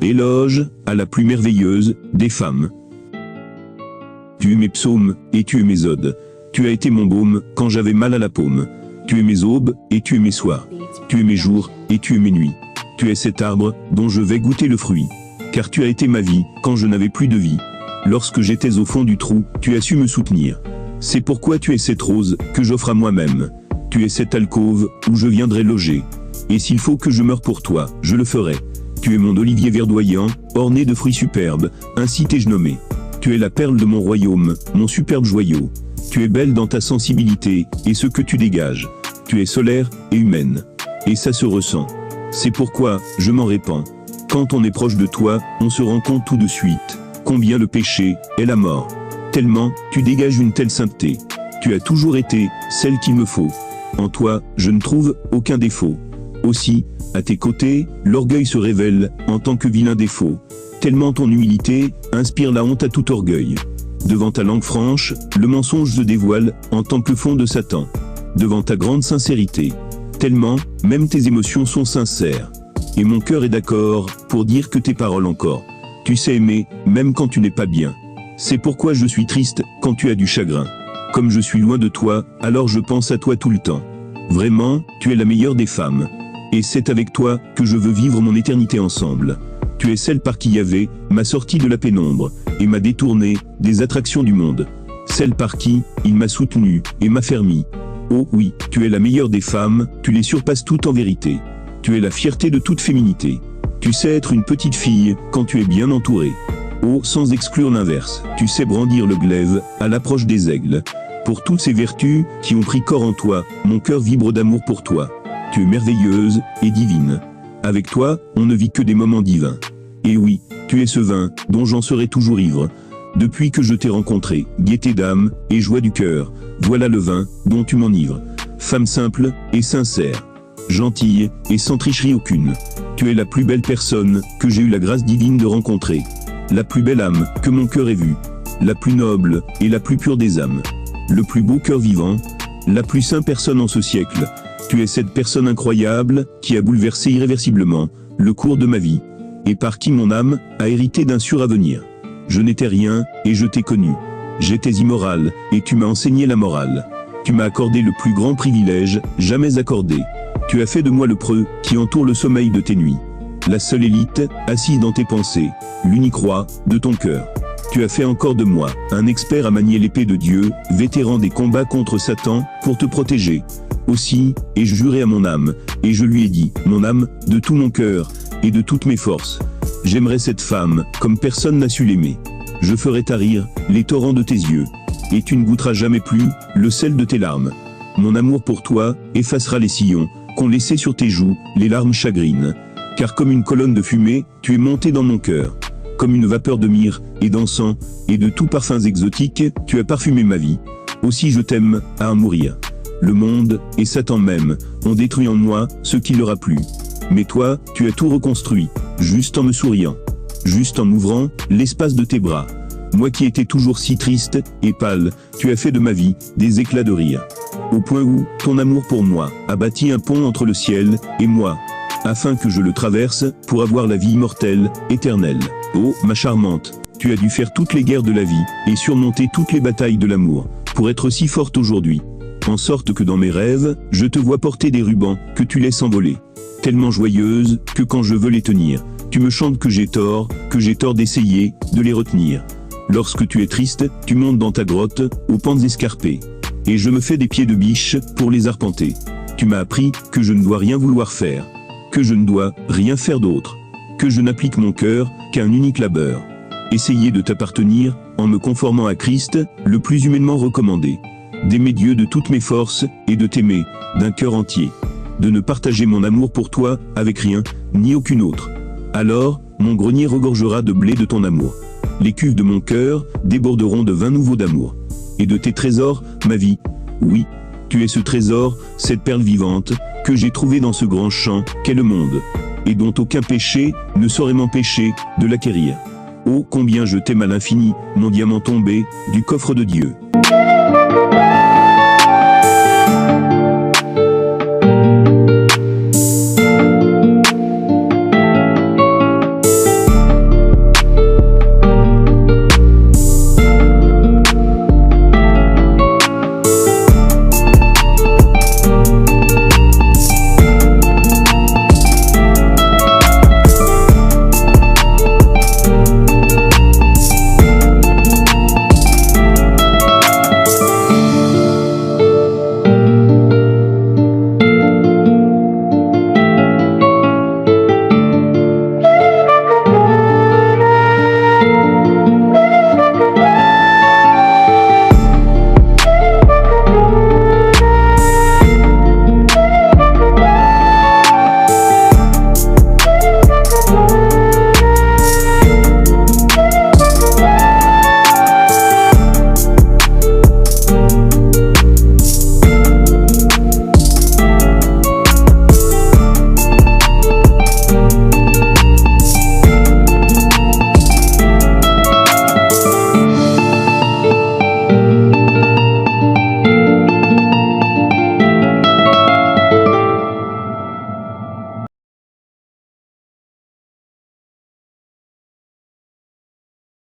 Éloge à la plus merveilleuse des femmes. Tu es mes psaumes, et tu es mes odes. Tu as été mon baume, quand j'avais mal à la paume. Tu es mes aubes, et tu es mes soirs. Tu es mes jours, et tu es mes nuits. Tu es cet arbre, dont je vais goûter le fruit. Car tu as été ma vie, quand je n'avais plus de vie. Lorsque j'étais au fond du trou, tu as su me soutenir. C'est pourquoi tu es cette rose, que j'offre à moi-même. Tu es cette alcôve, où je viendrai loger. Et s'il faut que je meure pour toi, je le ferai. Tu es mon olivier verdoyant, orné de fruits superbes, ainsi t'ai-je nommé. Tu es la perle de mon royaume, mon superbe joyau. Tu es belle dans ta sensibilité, et ce que tu dégages. Tu es solaire et humaine. Et ça se ressent. C'est pourquoi je m'en répands. Quand on est proche de toi, on se rend compte tout de suite combien le péché est la mort. Tellement, tu dégages une telle sainteté. Tu as toujours été celle qu'il me faut. En toi, je ne trouve aucun défaut. Aussi, à tes côtés, l'orgueil se révèle en tant que vilain défaut. Tellement ton humilité inspire la honte à tout orgueil. Devant ta langue franche, le mensonge se dévoile en tant que fond de Satan. Devant ta grande sincérité. Tellement, même tes émotions sont sincères. Et mon cœur est d'accord pour dire que tes paroles encore. Tu sais aimer, même quand tu n'es pas bien. C'est pourquoi je suis triste quand tu as du chagrin. Comme je suis loin de toi, alors je pense à toi tout le temps. Vraiment, tu es la meilleure des femmes. Et c'est avec toi que je veux vivre mon éternité ensemble. Tu es celle par qui Yahvé m'a sorti de la pénombre et m'a détourné des attractions du monde. Celle par qui il m'a soutenu et m'a fermi. Oh oui, tu es la meilleure des femmes, tu les surpasses toutes en vérité. Tu es la fierté de toute féminité. Tu sais être une petite fille quand tu es bien entourée. Oh, sans exclure l'inverse, tu sais brandir le glaive à l'approche des aigles. Pour toutes ces vertus qui ont pris corps en toi, mon cœur vibre d'amour pour toi. Tu es merveilleuse et divine. Avec toi, on ne vit que des moments divins. Et oui, tu es ce vin dont j'en serai toujours ivre. Depuis que je t'ai rencontré, gaieté d'âme et joie du cœur, voilà le vin dont tu m'enivres. Femme simple et sincère, gentille et sans tricherie aucune. Tu es la plus belle personne que j'ai eu la grâce divine de rencontrer. La plus belle âme que mon cœur ait vue. La plus noble et la plus pure des âmes. Le plus beau cœur vivant. La plus sainte personne en ce siècle. Tu es cette personne incroyable qui a bouleversé irréversiblement le cours de ma vie. Et par qui mon âme a hérité d'un suravenir. Je n'étais rien et je t'ai connu. J'étais immoral et tu m'as enseigné la morale. Tu m'as accordé le plus grand privilège jamais accordé. Tu as fait de moi le preux qui entoure le sommeil de tes nuits. La seule élite, assise dans tes pensées, l'unique roi de ton cœur. Tu as fait encore de moi un expert à manier l'épée de Dieu, vétéran des combats contre Satan, pour te protéger. Aussi, ai-je juré à mon âme, et je lui ai dit, mon âme, de tout mon cœur, et de toutes mes forces. J'aimerais cette femme, comme personne n'a su l'aimer. Je ferai tarir les torrents de tes yeux, et tu ne goûteras jamais plus le sel de tes larmes. Mon amour pour toi effacera les sillons qu'ont laissés sur tes joues les larmes chagrines. Car comme une colonne de fumée, tu es monté dans mon cœur. Comme une vapeur de myrrhe et d'encens et de tous parfums exotiques, tu as parfumé ma vie. Aussi je t'aime à en mourir. Le monde et Satan même ont détruit en moi ce qui leur a plu. Mais toi, tu as tout reconstruit, juste en me souriant. Juste en ouvrant l'espace de tes bras. Moi qui étais toujours si triste et pâle, tu as fait de ma vie des éclats de rire. Au point où, ton amour pour moi a bâti un pont entre le ciel et moi, afin que je le traverse pour avoir la vie immortelle, éternelle. Oh, ma charmante, tu as dû faire toutes les guerres de la vie et surmonter toutes les batailles de l'amour, pour être si forte aujourd'hui. En sorte que dans mes rêves, je te vois porter des rubans que tu laisses envoler. Tellement joyeuse que quand je veux les tenir, tu me chantes que j'ai tort d'essayer de les retenir. Lorsque tu es triste, tu montes dans ta grotte, aux pentes escarpées. Et je me fais des pieds de biche pour les arpenter. Tu m'as appris que je ne dois rien vouloir faire. Que je ne dois rien faire d'autre. Que je n'applique mon cœur qu'à un unique labeur. Essayer de t'appartenir, en me conformant à Christ, le plus humainement recommandé. D'aimer Dieu de toutes mes forces, et de t'aimer, d'un cœur entier. De ne partager mon amour pour toi, avec rien, ni aucune autre. Alors, mon grenier regorgera de blé de ton amour. Les cuves de mon cœur déborderont de vin nouveau d'amour. Et de tes trésors, ma vie, oui, tu es ce trésor, cette perle vivante, que j'ai trouvée dans ce grand champ qu'est le monde, et dont aucun péché ne saurait m'empêcher de l'acquérir. Oh, combien je t'aime à l'infini, mon diamant tombé du coffre de Dieu.